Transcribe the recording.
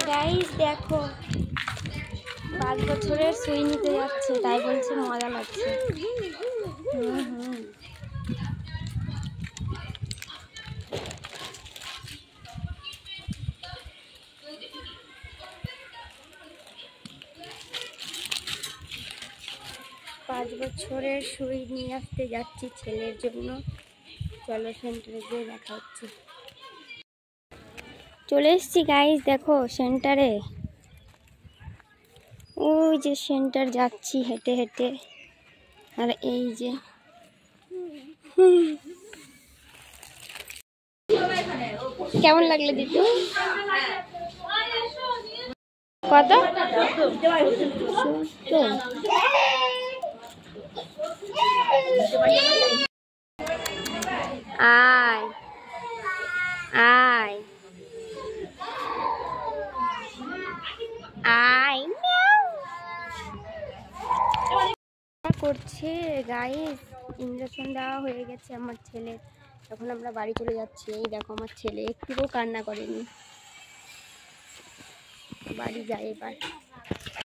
Guys দেখো 5 বছরের সুই নিতে যাচ্ছে, তাই বলছে মজা লাগছে। হুম 5 বছরের সুই নিয়ে আসতে যাচ্ছি ছেলের জন্য। চলো সেন্টারে গিয়ে দেখা হচ্ছে। চলে এসছি গাইস, দেখো সেন্টারে। ওই যে সেন্টার যাচ্ছি হেঁটে হেঁটে। আর এই যে কেমন লাগলো দিদি? কত? আয় আয় আয় করছে গাইস। ইঞ্জেকশন দেওয়া হয়ে গেছে আমার ছেলের। এখন আমরা বাড়ি চলে যাচ্ছি। এই দেখো আমার ছেলে একটুও কান্না করেনি। বাড়ি যাই এবার।